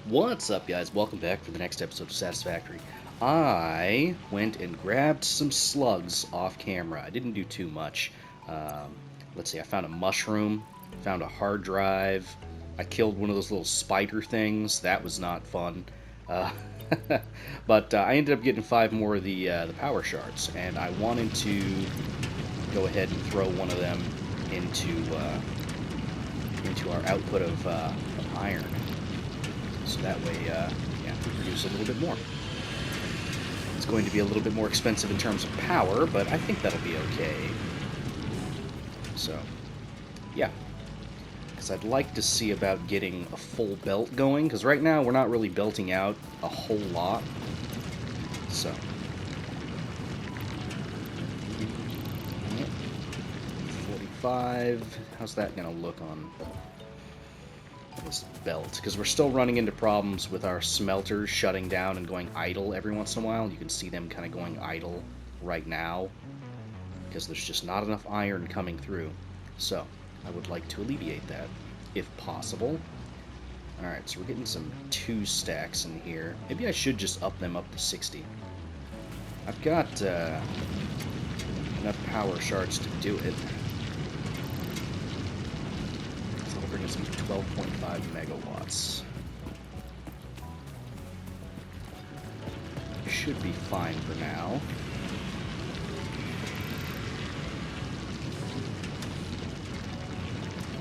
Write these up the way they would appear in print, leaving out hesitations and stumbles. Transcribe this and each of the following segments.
What's up, guys? Welcome back for the next episode of Satisfactory. I went and grabbed some slugs off camera. I didn't do too much. Um, let's see, I found a mushroom, found a hard drive. I killed one of those little spider things. That was not fun. Uh, but I ended up getting 5 more of the power shards, and I wanted to go ahead and throw one of them into our output of iron. So that way, yeah, we produce a little bit more. It's going to be a little bit more expensive in terms of power, but I think that'll be okay. So, yeah. Because I'd like to see about getting a full belt going, because right now we're not really belting out a whole lot. So. 45. How's that going to look on this belt? Because we're still running into problems with our smelters shutting down and going idle every once in a while. You can see them kind of going idle right now because there's just not enough iron coming through. So I would like to alleviate that if possible. Alright, so we're getting some 2 stacks in here. Maybe I should just up them up to 60. I've got enough power shards to do it. Bring us 12.5 megawatts. Should be fine for now.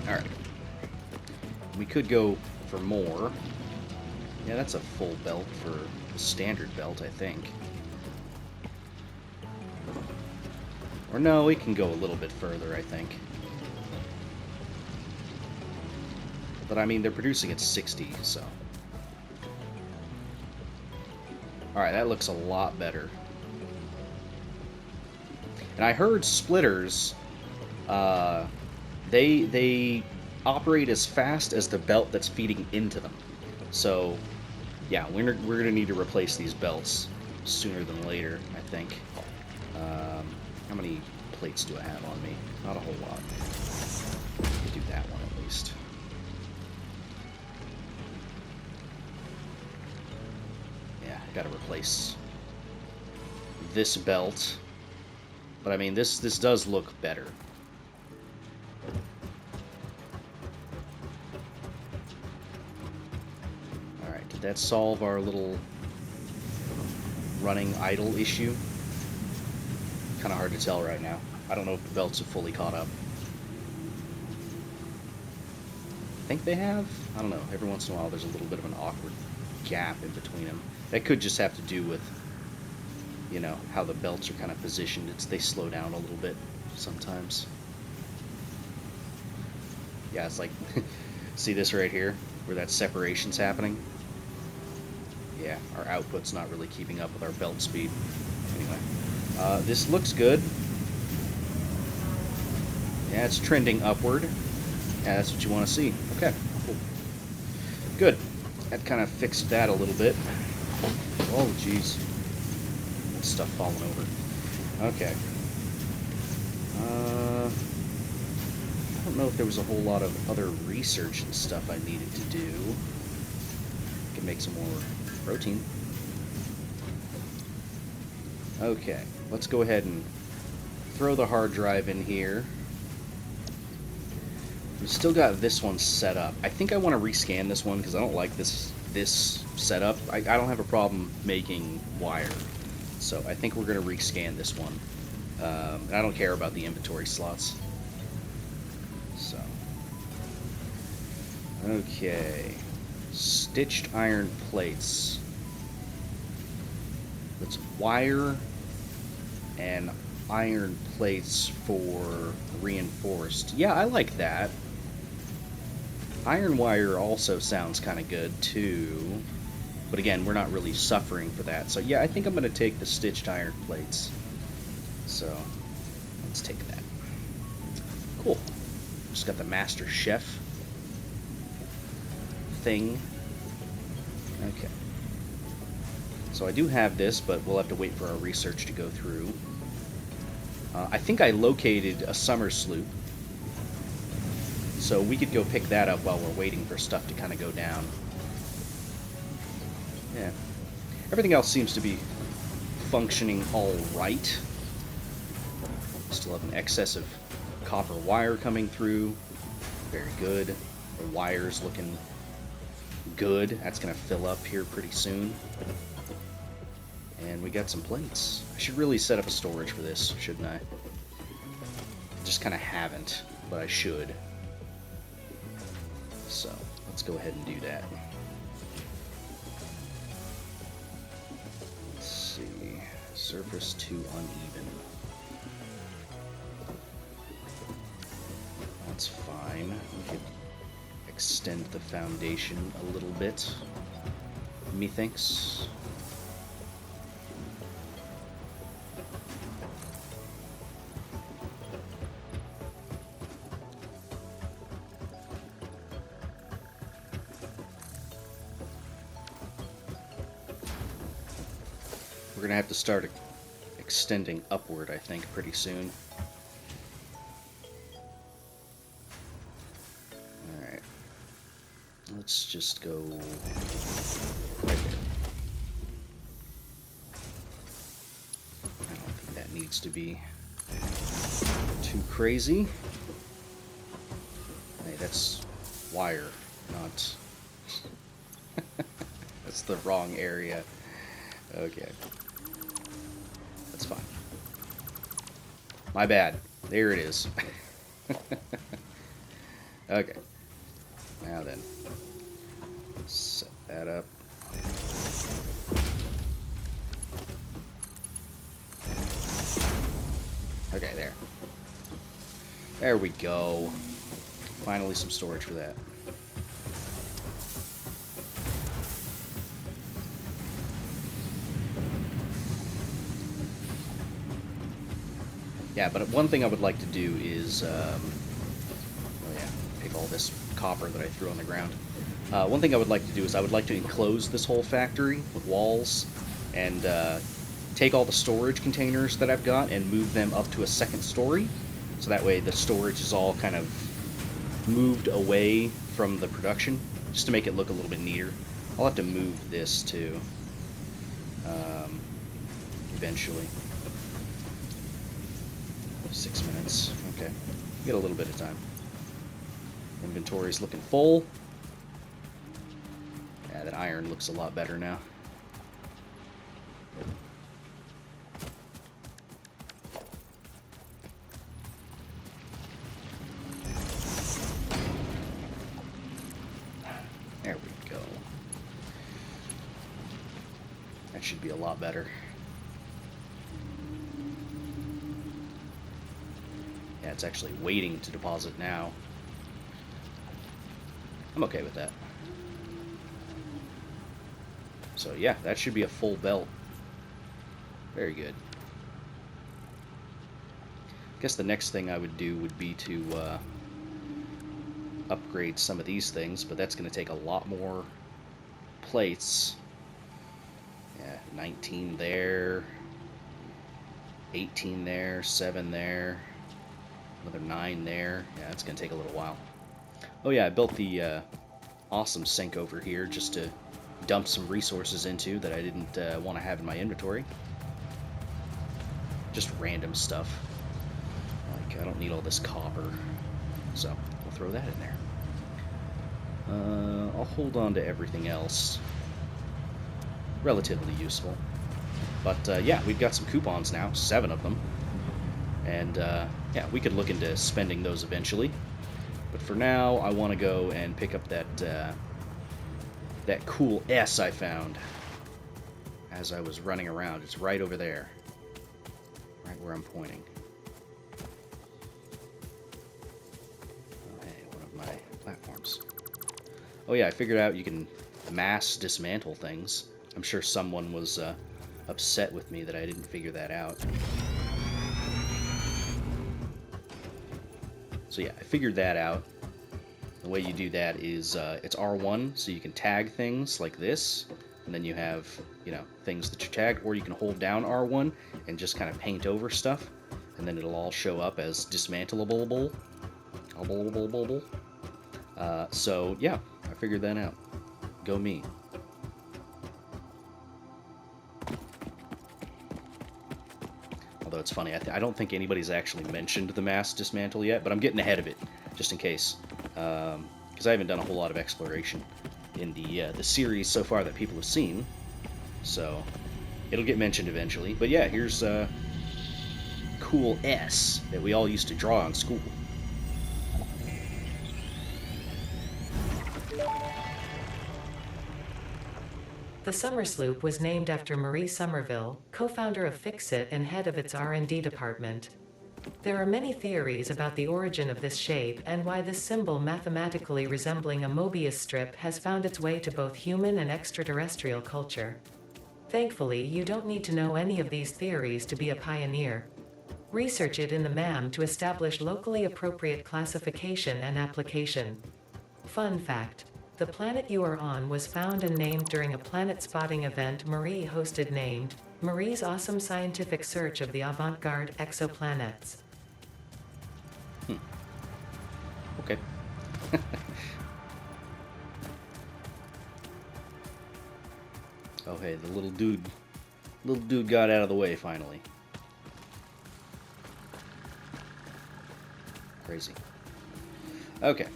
Alright. We could go for more. Yeah, that's a full belt for the standard belt, I think. Or no, we can go a little bit further, I think. But I mean, they're producing at 60, so. Alright, that looks a lot better. And I heard splitters, they operate as fast as the belt that's feeding into them. So, yeah, we're going to need to replace these belts sooner than later, I think. How many plates do I have on me? Not a whole lot. Let's do that one at least. Got to replace this belt, but I mean this does look better. All right, did that solve our little running idle issue? Kind of hard to tell right now. I don't know if the belts have fully caught up. I think they have. I don't know. Every once in a while, there's a little bit of an awkward gap in between them. That could just have to do with, you know, how the belts are kind of positioned. They slow down a little bit sometimes. Yeah, it's like, see this right here, where that separation's happening? Yeah, our output's not really keeping up with our belt speed. Anyway, this looks good. Yeah, it's trending upward. Yeah, that's what you want to see. Okay, cool. Good. That kind of fixed that a little bit. Oh, jeez. Stuff falling over. Okay. I don't know if there was a whole lot of other research and stuff I needed to do. I can make some more protein. Okay, let's go ahead and throw the hard drive in here. We've still got this one set up. I think I want to rescan this one because I don't like this setup. I don't have a problem making wire, so I think we're going to rescan this one. And I don't care about the inventory slots. So, okay, stitched iron plates. Let's wire and iron plates for reinforced. Yeah, I like that. Iron wire also sounds kind of good too, but again, we're not really suffering for that. So yeah, I think I'm going to take the stitched iron plates. So let's take that. Cool. Just got the Master Chef thing. Okay. So I do have this, but we'll have to wait for our research to go through. I think I located a summer sloop. So we could go pick that up while we're waiting for stuff to kind of go down. Yeah. Everything else seems to be functioning all right. Still have an excess of copper wire coming through. Very good. The wire's looking good. That's going to fill up here pretty soon. And we got some plates. I should really set up a storage for this, shouldn't I? Just kind of haven't, but I should. So, let's go ahead and do that. Let's see. Surface too uneven. That's fine. We could extend the foundation a little bit, methinks. We're gonna have to start extending upward, I think, pretty soon. Alright. Let's just go right there. I don't think that needs to be too crazy. Hey, that's wire, not... That's the wrong area. Okay. That's fine. My bad. There it is. Okay. Now then. Set that up. Okay, there. There we go. Finally some storage for that. Yeah, but one thing I would like to do is, oh yeah, pick all this copper that I threw on the ground. One thing I would like to do is I would like to enclose this whole factory with walls and take all the storage containers that I've got and move them up to a second story. So that way the storage is all kind of moved away from the production, just to make it look a little bit neater. I'll have to move this too, eventually. 6 minutes. Okay. We got a little bit of time. Inventory's looking full. Yeah, that iron looks a lot better now. There we go. That should be a lot better. Yeah, it's actually waiting to deposit now. I'm okay with that. So yeah, that should be a full belt. Very good. I guess the next thing I would do would be to upgrade some of these things, but that's going to take a lot more plates. Yeah, 19 there, 18 there, 7 there. Another 9 there. Yeah, it's going to take a little while. Oh yeah, I built the awesome sink over here just to dump some resources into that I didn't want to have in my inventory. Just random stuff. Like, I don't need all this copper. So, we'll throw that in there. I'll hold on to everything else. Relatively useful. But yeah, we've got some coupons now. 7 of them. And yeah, we could look into spending those eventually. But for now, I want to go and pick up that that cool S I found as I was running around. It's right over there. Right where I'm pointing. Oh, hey, one of my platforms. Oh yeah, I figured out you can mass dismantle things. I'm sure someone was upset with me that I didn't figure that out. So yeah, I figured that out. The way you do that is it's R1, so you can tag things like this, and then you have, you know, things that you tagged, or you can hold down R1 and just kind of paint over stuff, and then it'll all show up as dismantleable. So yeah, I figured that out. Go me. although it's funny, I don't think anybody's actually mentioned the mass dismantle yet, but I'm getting ahead of it, just in case. Because I haven't done a whole lot of exploration in the series so far that people have seen. So, it'll get mentioned eventually. But yeah, here's cool S that we all used to draw in school. The Summer Sloop was named after Marie Somerville, co-founder of FICSIT and head of its R&D department. There are many theories about the origin of this shape and why this symbol mathematically resembling a Mobius strip has found its way to both human and extraterrestrial culture. Thankfully, you don't need to know any of these theories to be a pioneer. Research it in the MAM to establish locally appropriate classification and application. Fun fact: the planet you are on was found and named during a planet spotting event Marie hosted named Marie's Awesome Scientific Search of the Avant-Garde Exoplanets. Okay. Oh hey, the little dude got out of the way finally. Crazy. Okay.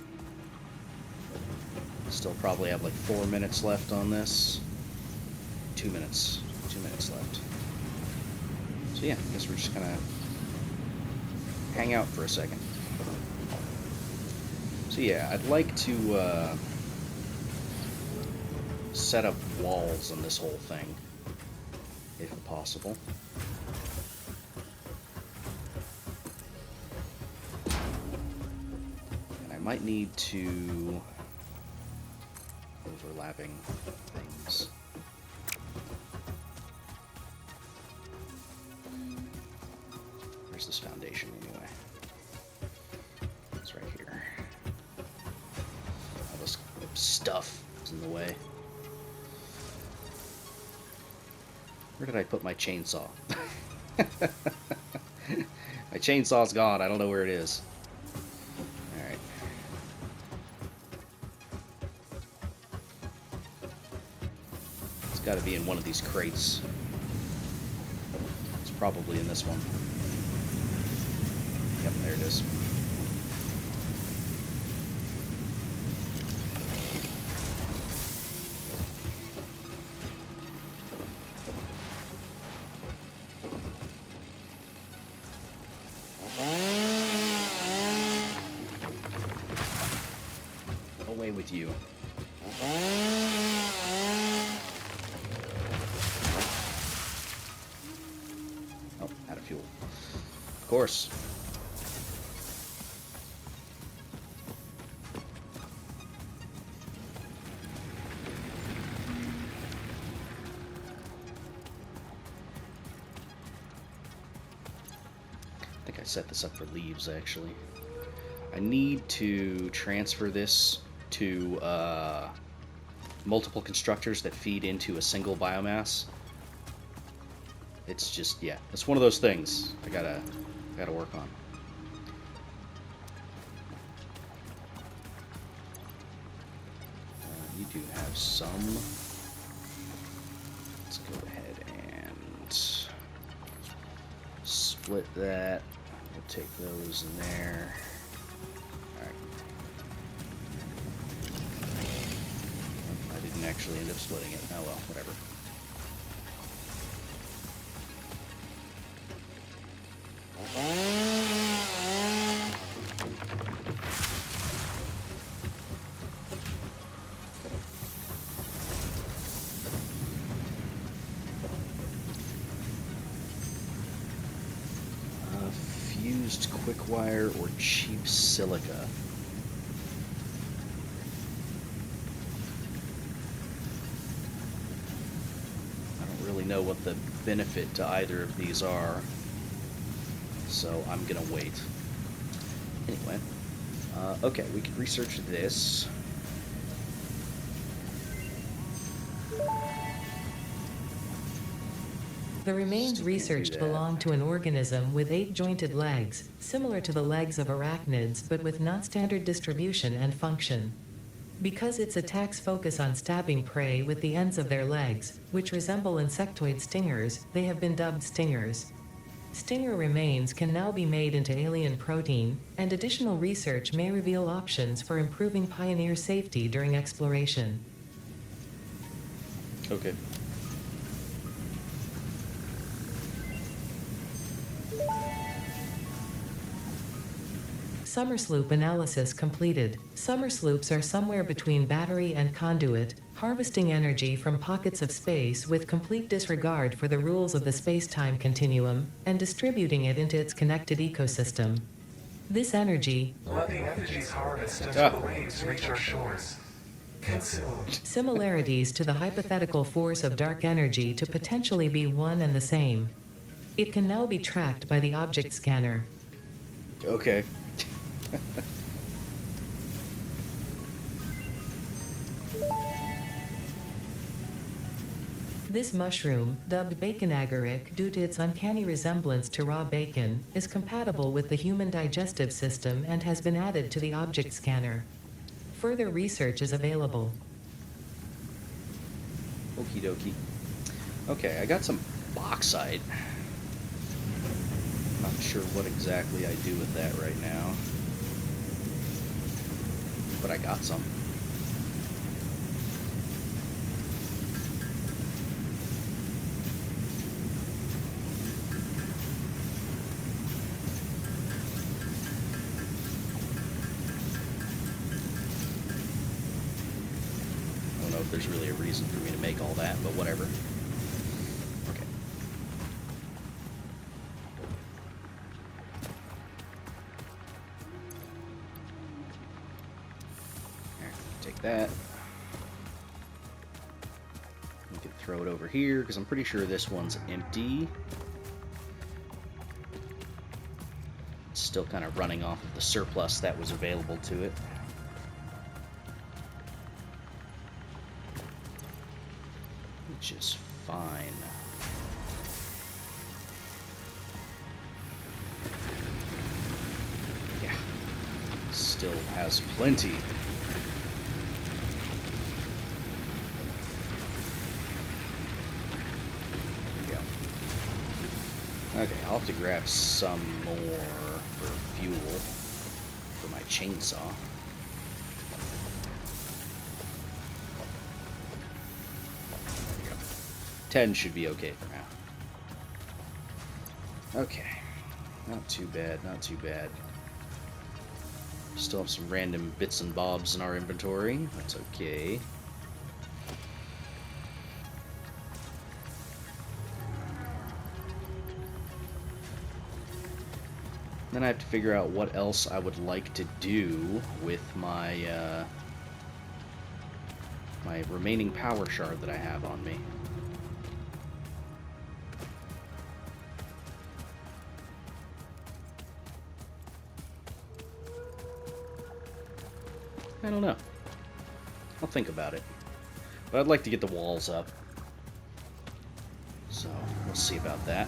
Still probably have like 4 minutes left on this. 2 minutes. 2 minutes left. So yeah, I guess we're just gonna hang out for a second. So yeah, I'd like to set up walls on this whole thing, if possible. And I might need to overlapping things. Where's this foundation anyway? It's right here. All this stuff is in the way. Where did I put my chainsaw? My chainsaw's gone. I don't know where it is. Alright. It's got to be in one of these crates. It's probably in this one. Yep, there it is. Away with you. Oh, out of fuel. Of course. I think I set this up for leaves, actually. I need to transfer this to multiple constructors that feed into a single biomass. It's just, yeah, it's one of those things I gotta work on. You do have some. Let's go ahead and split that. We'll take those in there. Actually end up splitting it. Oh well, whatever. Fused quick wire or cheap silica. Know what the benefit to either of these are, so I'm gonna wait. Anyway, okay, we can research this. The remains researched belong to an organism with 8 jointed legs, similar to the legs of arachnids but with non-standard distribution and function. Because its attacks focus on stabbing prey with the ends of their legs, which resemble insectoid stingers, they have been dubbed stingers. Stinger remains can now be made into alien protein, and additional research may reveal options for improving Pioneer safety during exploration. Okay. Summer sloop analysis completed. Summer sloops are somewhere between battery and conduit, harvesting energy from pockets of space with complete disregard for the rules of the space-time continuum, and distributing it into its connected ecosystem. This energy, Let the effigies harvest until the waves reach our shores. Consumed. similarities to the hypothetical force of dark energy to potentially be one and the same. It can now be tracked by the object scanner. Okay. This mushroom, dubbed bacon agaric due to its uncanny resemblance to raw bacon, is compatible with the human digestive system and has been added to the object scanner. Further research is available. Okie dokie. Okay, I got some bauxite. Not sure what exactly I do with that right now. But I got some. I don't know if there's really a reason for me to make all that, but whatever. Okay. There, take that. We can throw it over here, because I'm pretty sure this one's empty. It's still kind of running off of the surplus that was available to it. Which is fine. Yeah. Still has plenty. There we go. Okay, I'll have to grab some more for fuel for my chainsaw. 10 should be okay for now. Okay. Not too bad, not too bad. Still have some random bits and bobs in our inventory. That's okay. Then I have to figure out what else I would like to do with my my remaining power shard that I have on me. I don't know. I'll think about it. But I'd like to get the walls up. So, we'll see about that.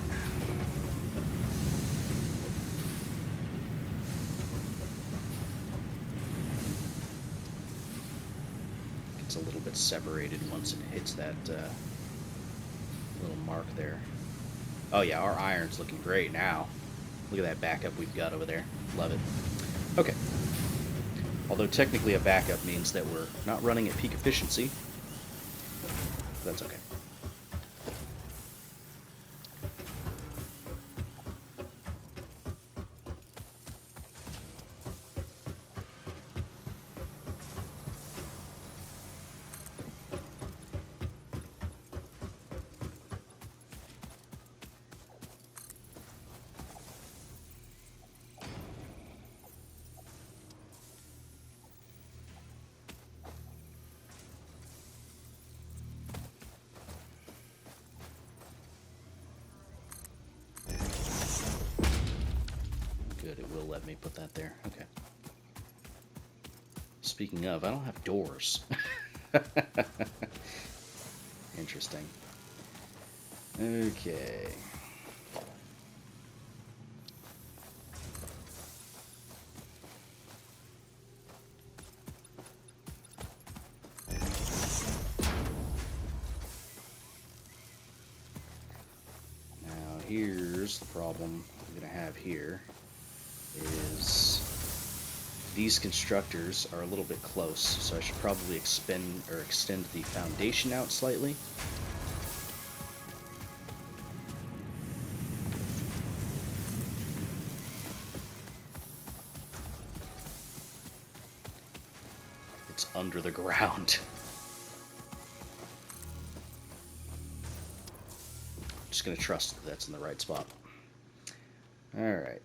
It's a little bit separated once it hits that little mark there. Oh yeah, our iron's looking great now. Look at that backup we've got over there. Love it. Okay. Although technically a backup means that we're not running at peak efficiency. That's okay. Good, it will let me put that there. Okay. Speaking of, I don't have doors. Interesting. Okay. Now here's the problem I'm going to have here, is these constructors are a little bit close, so I should probably extend the foundation out slightly. It's under the ground. Just gonna trust that that's in the right spot. Alright.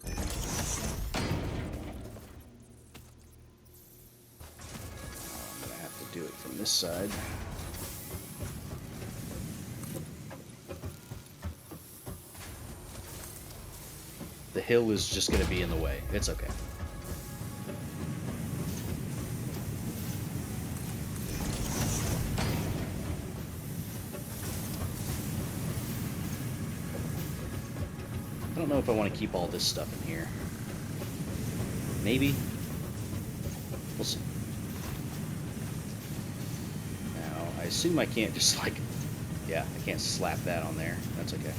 I'm gonna have to do it from this side. The hill is just gonna be in the way. It's okay. I don't know if I want to keep all this stuff in here. Maybe. We'll see. Now, I assume I can't just like... Yeah, I can't slap that on there. That's okay.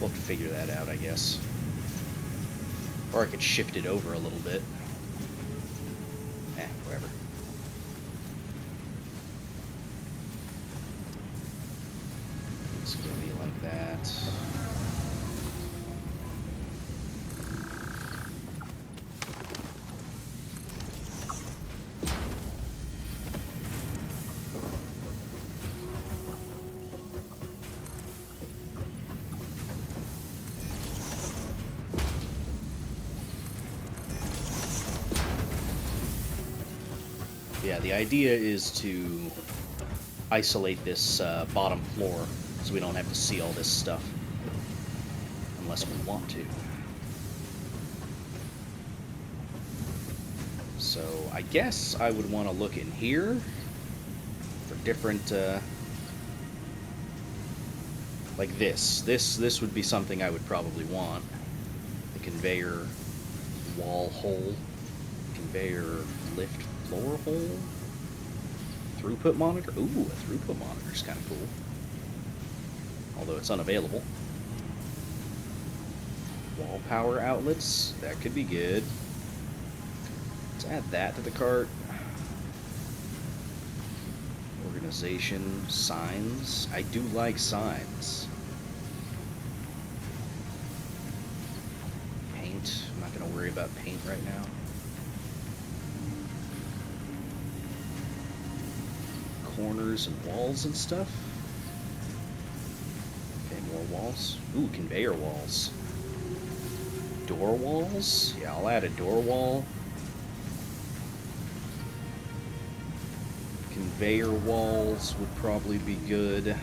We'll have to figure that out, I guess. Or I could shift it over a little bit. Whatever. It's gonna be like that. Yeah, the idea is to isolate this bottom floor so we don't have to see all this stuff unless we want to. So I guess I would want to look in here for different like this. This would be something I would probably want. The conveyor wall hole, conveyor lift floor hole, throughput monitor. Ooh, a throughput monitor is kind of cool. Although it's unavailable. Wall power outlets, that could be good. Let's add that to the cart. Organization, signs. I do like signs. Paint, I'm not going to worry about paint right now. Corners and walls and stuff. Okay, more walls. Ooh, conveyor walls. Door walls? Yeah, I'll add a door wall. Conveyor walls would probably be good.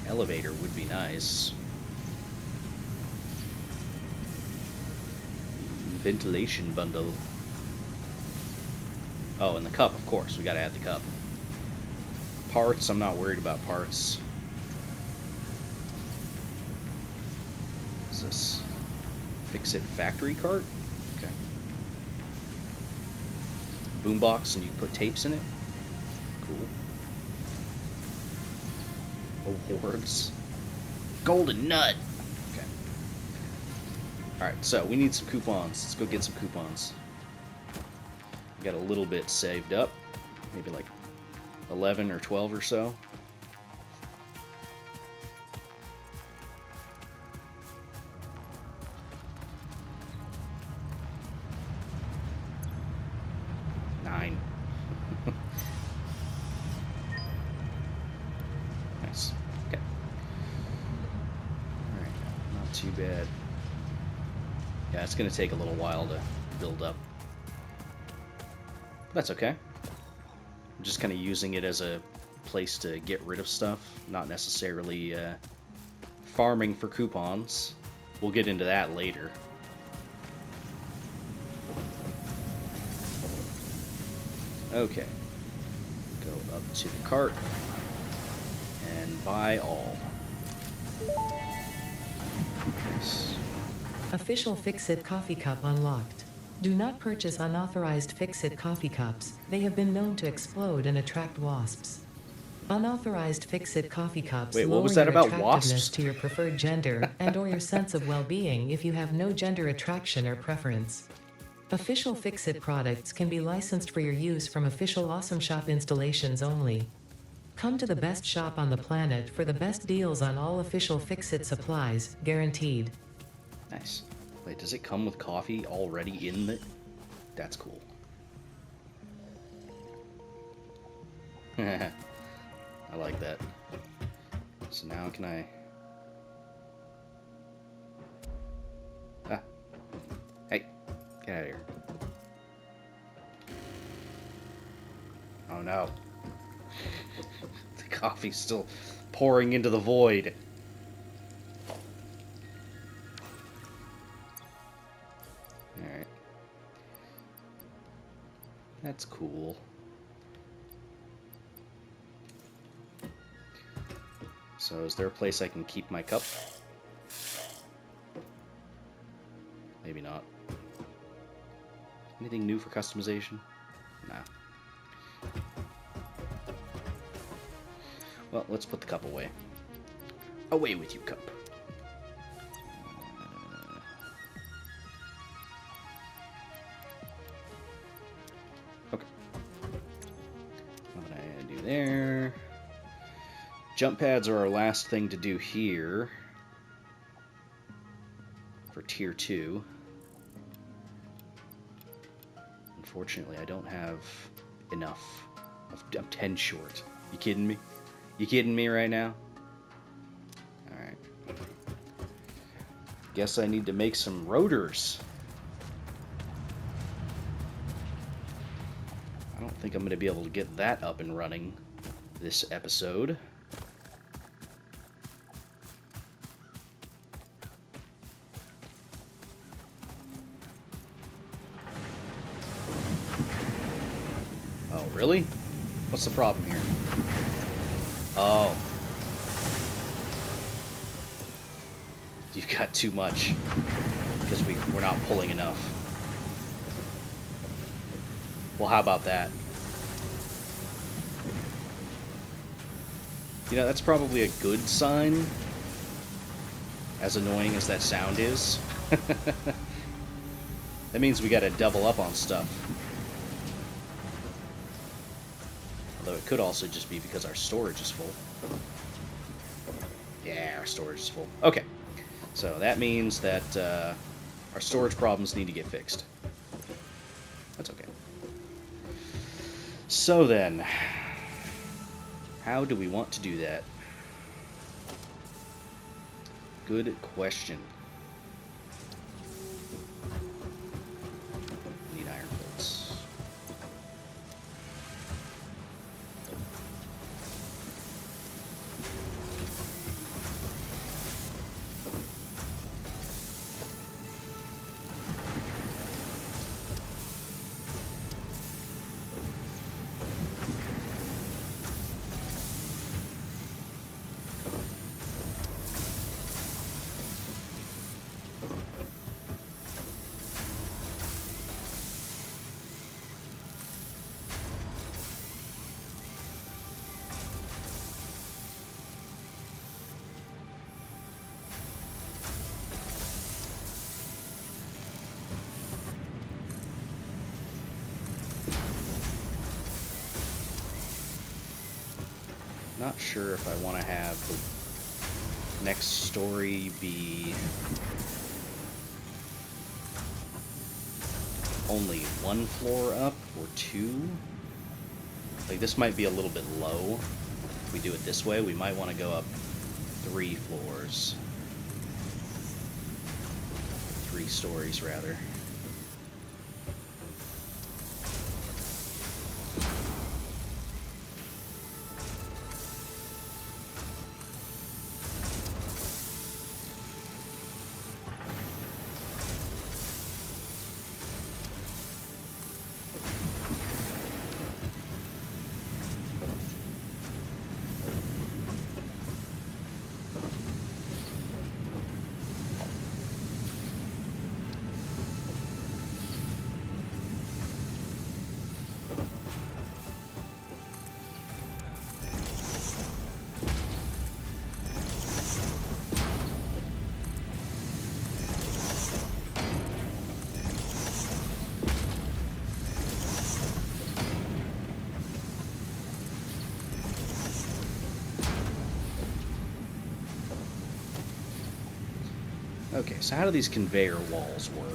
Elevator would be nice. Ventilation bundle. Oh, and the cup, of course. We gotta add the cup. Parts, I'm not worried about parts. What's this? FICSIT factory cart? Okay. Boombox, and you put tapes in it? Cool. Awards. Golden nut! Alright, so we need some coupons. Let's go get some coupons. We got a little bit saved up. Maybe like 11 or 12 or so. Nine. Nice. Okay. Alright, not too bad. Yeah, it's going to take a little while to build up. That's okay. I'm just kind of using it as a place to get rid of stuff, not necessarily farming for coupons. We'll get into that later. Okay. Go up to the cart. And buy all. Yes. Official FICSIT coffee cup unlocked. Do not purchase unauthorized FICSIT coffee cups. They have been known to explode and attract wasps. Unauthorized FICSIT coffee cups Wait, what lower was that your about attractiveness wasps? to your preferred gender and or your sense of well-being if you have no gender attraction or preference. Official FICSIT products can be licensed for your use from official Awesome Shop installations only. Come to the best shop on the planet for the best deals on all official FICSIT supplies, guaranteed. Nice. Wait, does it come with coffee already in the... That's cool. I like that. So now can I... Ah. Hey, get out of here. Oh no. The coffee's still pouring into the void. Alright. That's cool. So is there a place I can keep my cup? Maybe not. Anything new for customization? Nah. Well, let's put the cup away. Away with you, cup. Okay. What did I do there? Jump pads are our last thing to do here. For tier 2. Unfortunately, I don't have enough. I'm 10 short. You kidding me? You kidding me right now? Alright. Guess I need to make some rotors. I don't think I'm going to be able to get that up and running this episode. Oh, really? What's the problem here? Oh. You've got too much. Because we're not pulling enough. Well, how about that? You know, that's probably a good sign. As annoying as that sound is. That means we gotta double up on stuff. Although it could also just be because our storage is full. Yeah, our storage is full. Okay. So that means that our storage problems need to get fixed. That's okay. So then, how do we want to do that? Good question. Need iron bolts. Not sure if I want to have the next story be only one floor up or two. Like, this might be a little bit low. If we do it this way, we might want to go up 3 floors. 3 stories, rather. Okay, so how do these conveyor walls work?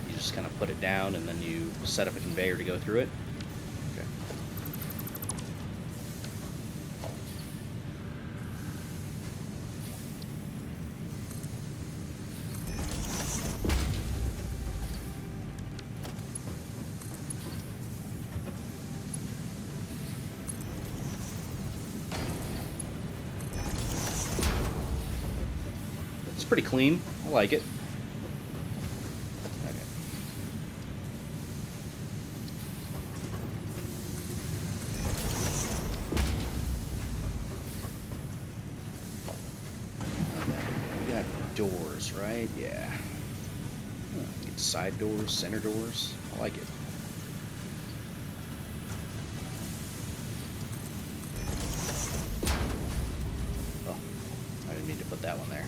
You just kind of put it down and then you set up a conveyor to go through it? Okay. It's pretty clean. I like it. Okay. We got doors, right? Yeah. Get side doors, center doors. I like it. Oh, I didn't mean to put that one there.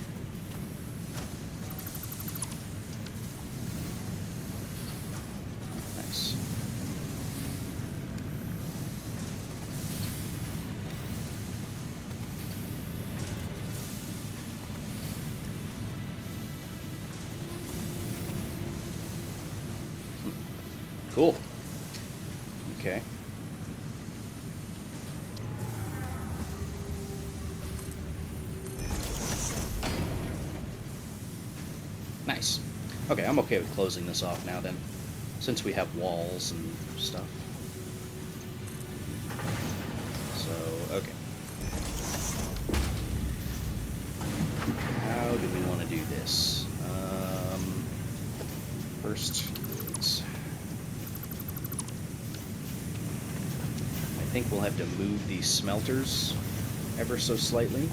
Nice. Cool. Okay. Nice. Okay, I'm okay with closing this off now then, since we have walls and stuff. So, okay. How do we want to do this? First, I think we'll have to move these smelters ever so slightly.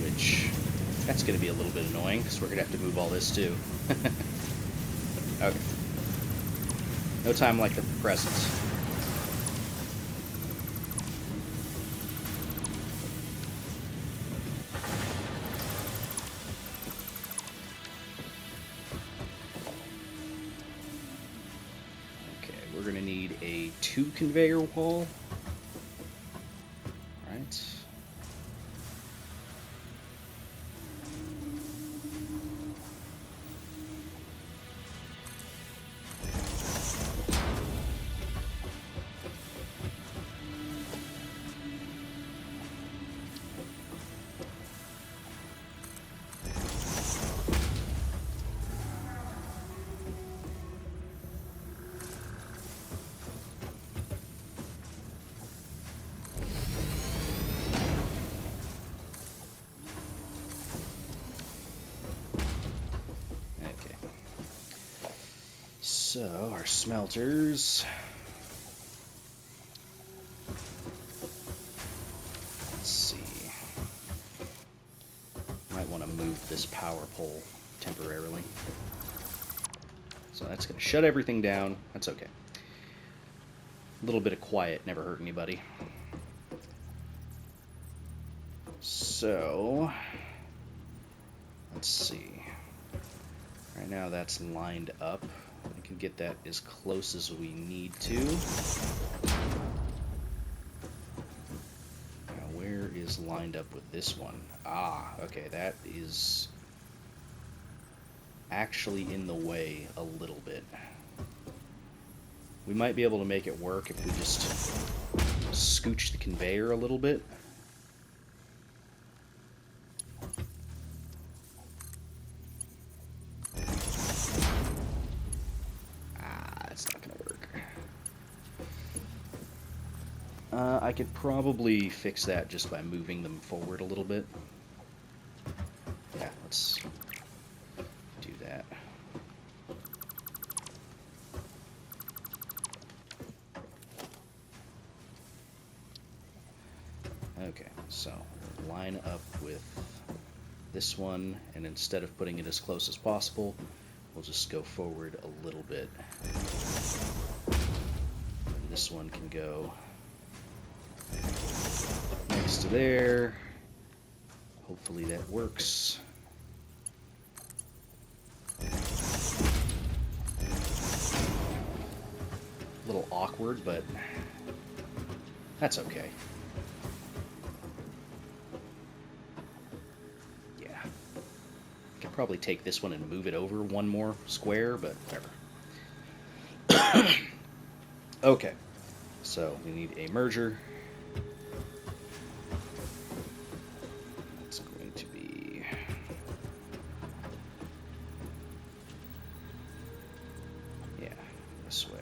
Which, that's going to be a little bit annoying, because we're going to have to move all this too. Okay. No time like the present. We're going to need a 2 conveyor wall. Right. So, our smelters. Let's see. Might want to move this power pole temporarily. So that's going to shut everything down. That's okay. A little bit of quiet never hurt anybody. So, let's see. Right now that's lined up. We can get that as close as we need to. Now, where is lined up with this one? Ah, okay, that is actually in the way a little bit. We might be able to make it work if we just scooch the conveyor a little bit. I could probably fix that just by moving them forward a little bit. Yeah, let's do that. Okay, so line up with this one, and instead of putting it as close as possible, we'll just go forward a little bit. And this one can go next to there. Hopefully that works. A little awkward, but that's okay. Yeah. I could probably take this one and move it over one more square, but whatever. Okay. So we need a merger. It's going to be... yeah, this way.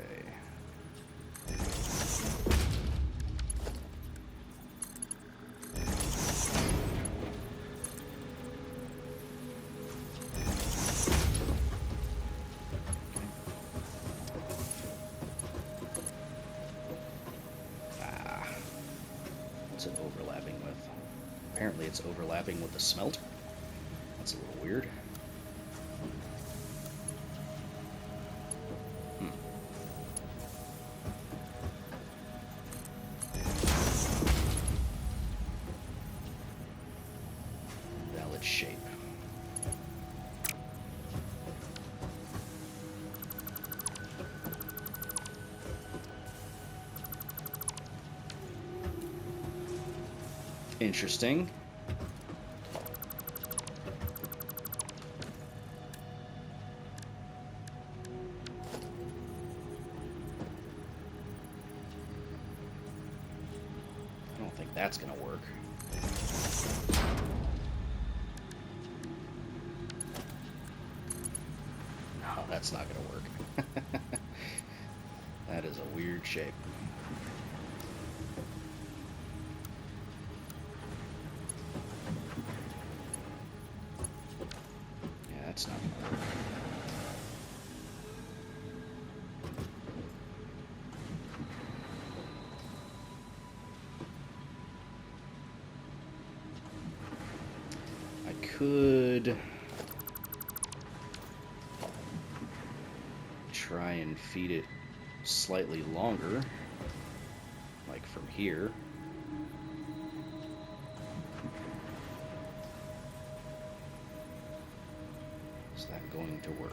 What's it overlapping with? Apparently it's overlapping with the smelter. That's a little weird. Valid shape. Interesting. I don't think that's gonna work. No, that's not gonna work. That is a weird shape. That's not gonna work. I could try and feed it slightly longer, like from here. Is that going to work?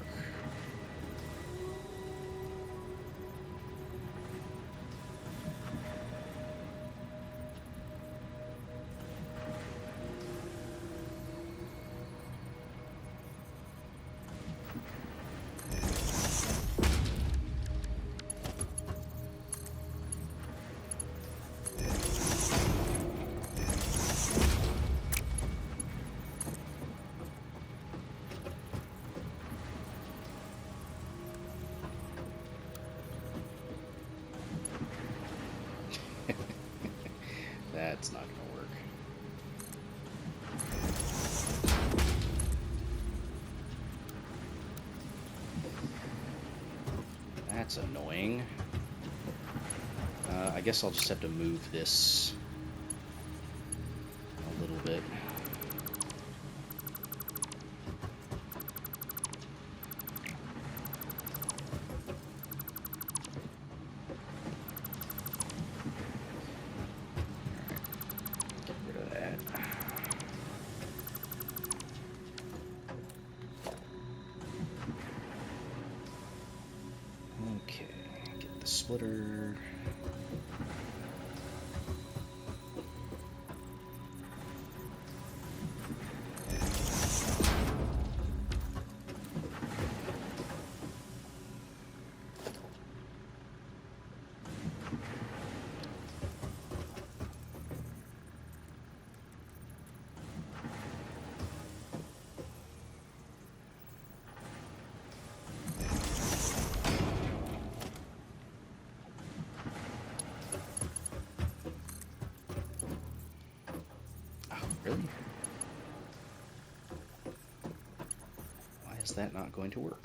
That's not going to work. That's annoying. I guess I'll just have to move this a little bit. Okay, get the splitter. Really? Why is that not going to work?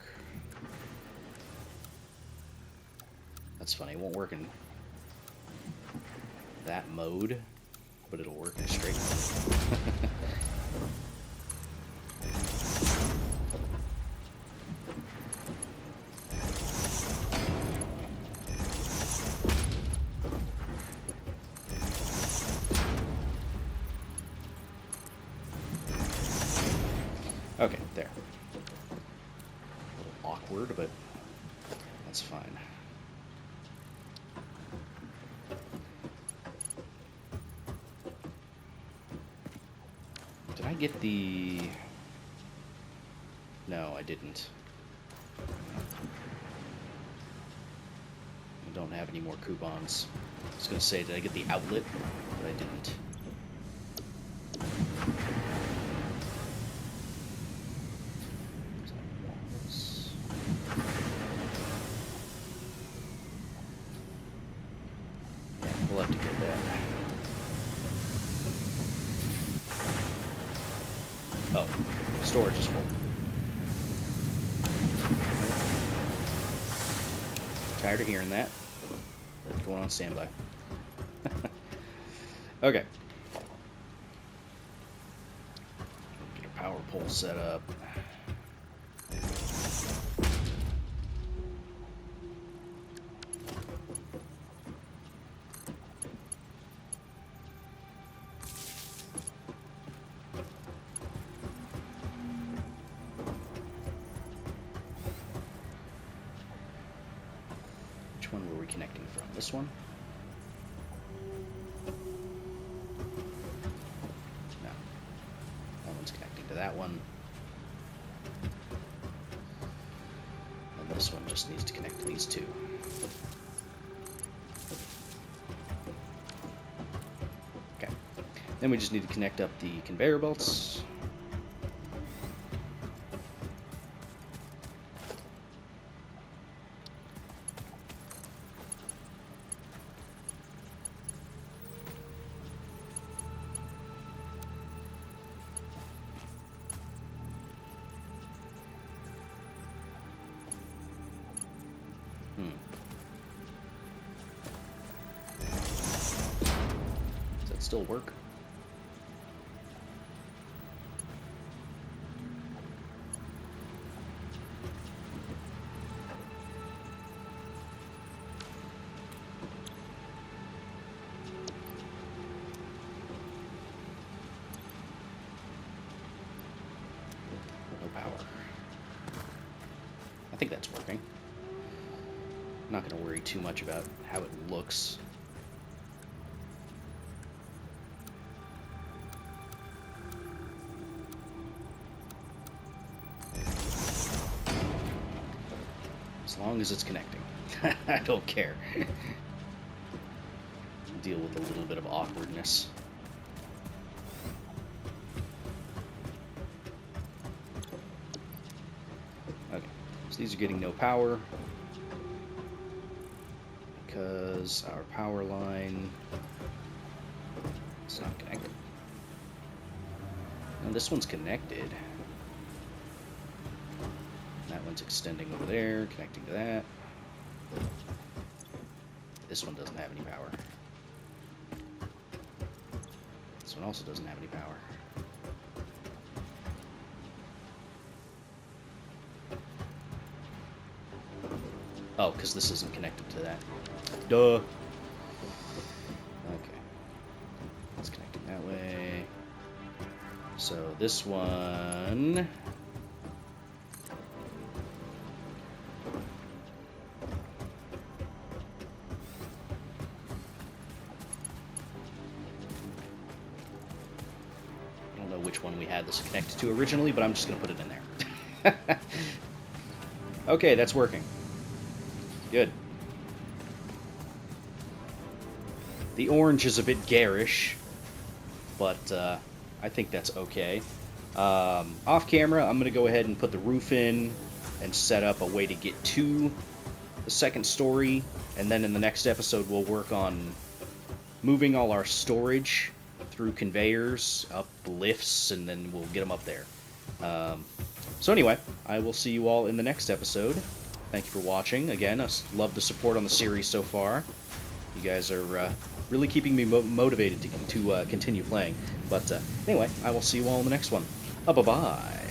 That's funny, it won't work in that mode, but it'll work in straight mode. Okay, there. A little awkward, but that's fine. get the... No, I didn't. I don't have any more coupons. I was going to say, did I get the outlet? But I didn't. Yeah, we'll have to get that. Oh, storage is full. Tired of hearing that. Going on standby. Okay. Get a power pole set up. Which one were we connecting from? This one? No. That one's connecting to that one. And this one just needs to connect to these two. Okay. Then we just need to connect up the conveyor belts. Does that still work? No power. I think that's working. I'm not going to worry too much about how it looks. As long as it's connecting. I don't care. Deal with a little bit of awkwardness. Okay, so these are getting no power because our power line is not connected. And this one's connected. That one's extending over there, connecting to that. This one doesn't have any power. This one also doesn't have any power. Oh, because this isn't connected to that. Duh. Okay. It's connecting that way. So this one... I don't know which one we had this connected to originally, but I'm just going to put it in there. Okay, that's working. Good. The orange is a bit garish, but I think that's okay. Off camera, I'm going to go ahead and put the roof in and set up a way to get to the second story, and then in the next episode we'll work on moving all our storage through conveyors, up lifts, and then we'll get them up there. So anyway, I will see you all in the next episode. Thank you for watching. Again, I love the support on the series so far. You guys are really keeping me motivated to continue playing. But anyway, I will see you all in the next one. Bye-bye.